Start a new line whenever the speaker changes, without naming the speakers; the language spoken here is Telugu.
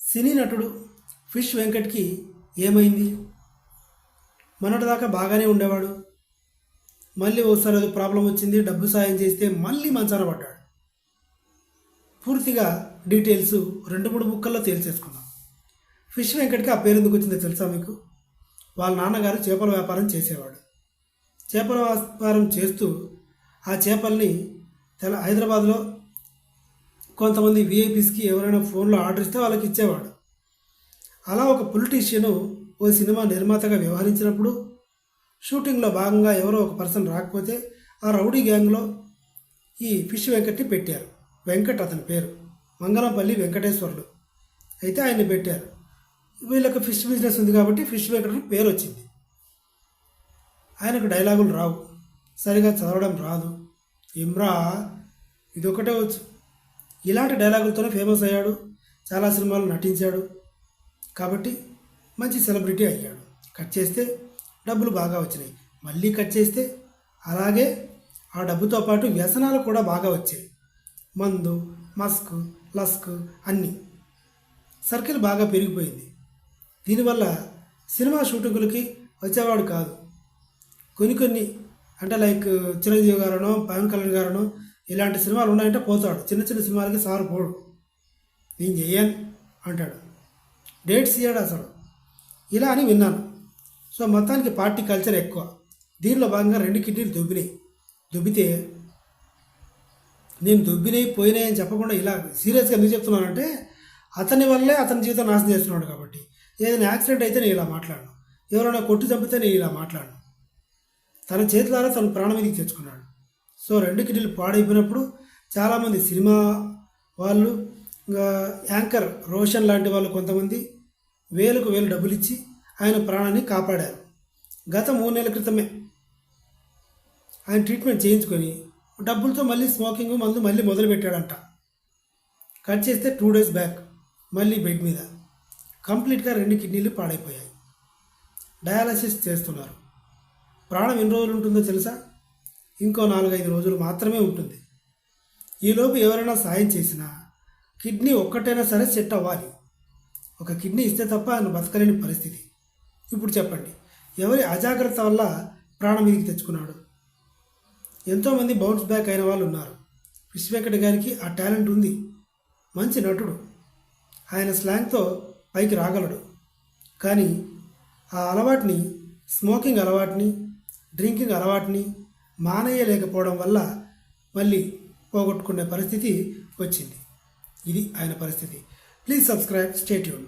సినీ నటుడు ఫిష్ వెంకట్కి ఏమైంది? మొన్నటిదాకా బాగానే ఉండేవాడు. మళ్ళీ ఒకసారి ఏదో ప్రాబ్లం వచ్చింది, డబ్బు సాయం చేస్తే మళ్ళీ మంచాన పడ్డాడు. పూర్తిగా డీటెయిల్స్ 2-3 ముక్కల్లో తేల్చేసుకున్నాం. ఫిష్ వెంకట్కి ఆ పేరు ఎందుకు వచ్చిందో తెలుసా మీకు? వాళ్ళ నాన్నగారు చేపల వ్యాపారం చేసేవాడు. చేపల వ్యాపారం చేస్తూ ఆ చేపల్ని హైదరాబాద్లో కొంతమంది విఐపీస్కి ఎవరైనా ఫోన్లో ఆర్డర్ ఇస్తే వాళ్ళకి ఇచ్చేవాడు. అలా ఒక పొలిటీషియను ఓ సినిమా నిర్మాతగా వ్యవహరించినప్పుడు షూటింగ్లో భాగంగా ఎవరో ఒక పర్సన్ రాకపోతే ఆ రౌడీ గ్యాంగ్లో ఈ ఫిష్ వెంకట్ని పెట్టారు. వెంకట్ అతని పేరు, మంగళంపల్లి వెంకటేశ్వర్లు. అయితే ఆయన్ని పెట్టారు. వీళ్ళకి ఫిష్ బిజినెస్ ఉంది కాబట్టి ఫిష్ వెంకట్ పేరు వచ్చింది. ఆయనకు డైలాగులు రావు, సరిగా చదవడం రాదు. ఇమ్రా ఇదొకటే వచ్చు. ఇలాంటి డైలాగులతోనే ఫేమస్ అయ్యాడు. చాలా సినిమాలు నటించాడు కాబట్టి మంచి సెలబ్రిటీ అయ్యాడు. కట్ చేస్తే డబ్బులు బాగా వచ్చినాయి. మళ్ళీ కట్ చేస్తే అలాగే ఆ డబ్బుతో పాటు వ్యసనాలు కూడా బాగా వచ్చాయి. మందు, మస్క్, లస్క్ అన్నీ. సర్కిల్ బాగా పెరిగిపోయింది. దీనివల్ల సినిమా షూటింగులకి వచ్చేవాడు కాదు. కొన్ని అంటే లైక్ చిరంజీవి గారనో పవన్ కళ్యాణ్ గారనో ఇలాంటి సినిమాలు ఉన్నాయంటే పోతాడు. చిన్న చిన్న సినిమాలకి సార్ పోడు, నేను చెయ్యాను అంటాడు. డేట్స్ ఇయ్యాడు అసలు. ఇలా అని విన్నాను. సో మొత్తానికి పార్టీ కల్చర్ ఎక్కువ. దీనిలో భాగంగా 2 కిడ్నీలు దొబ్బితే నేను దొబ్బినాయి పోయినాయి అని చెప్పకుండా ఇలా సీరియస్గా ఎందుకు చెప్తున్నానంటే అతని వల్లే అతని జీవితం నాశనం చేస్తున్నాడు కాబట్టి. ఏదైనా యాక్సిడెంట్ అయితే నేను ఇలా మాట్లాడను, ఎవరైనా కొట్టి చంపితే నేను ఇలా మాట్లాడను. తన చేతులారా తన ప్రాణం మీదకి తెచ్చుకున్నాడు. సో 2 కిడ్నీలు పాడైపోయినప్పుడు చాలామంది సినిమా వాళ్ళు, యాంకర్ రోషన్ లాంటి వాళ్ళు కొంతమంది వేలకు వేలు డబ్బులు ఇచ్చి ఆయన ప్రాణాన్ని కాపాడారు. గత 3 నెలల క్రితమే ఆయన ట్రీట్మెంట్ చేయించుకొని డబ్బులతో మళ్ళీ స్మోకింగ్ మందు మళ్ళీ మొదలుపెట్టాడంట. కట్ చేస్తే 2 డేస్ బ్యాక్ మళ్ళీ బెడ్ మీద కంప్లీట్గా 2 కిడ్నీలు పాడైపోయాయి. డయాలసిస్ చేస్తున్నారు. ప్రాణం ఎన్ని రోజులు ఉంటుందో తెలుసా? ఇంకో 4-5 రోజులు మాత్రమే ఉంటుంది. ఈలోపు ఎవరైనా సాయం చేసినా కిడ్నీ ఒక్కటైనా సరే సెట్ అవ్వాలి. ఒక కిడ్నీ ఇస్తే తప్ప ఆయన బతకలేని పరిస్థితి. ఇప్పుడు చెప్పండి, ఎవరి అజాగ్రత్త వల్ల ప్రాణం మీదకి తెచ్చుకున్నాడు? ఎంతోమంది బౌన్స్ బ్యాక్ అయిన వాళ్ళు ఉన్నారు. ఫిష్ వెంకట్ గారికి ఆ టాలెంట్ ఉంది. మంచి నటుడు. ఆయన స్లాంగ్తో పైకి రాగలడు. కానీ ఆ అలవాటుని, స్మోకింగ్ అలవాటుని, డ్రింకింగ్ అలవాటుని మానేయలేకపోవడం వల్ల మళ్ళీ పోగొట్టుకునే పరిస్థితి వచ్చింది. ఇది ఆయన పరిస్థితి. Please subscribe, stay tune.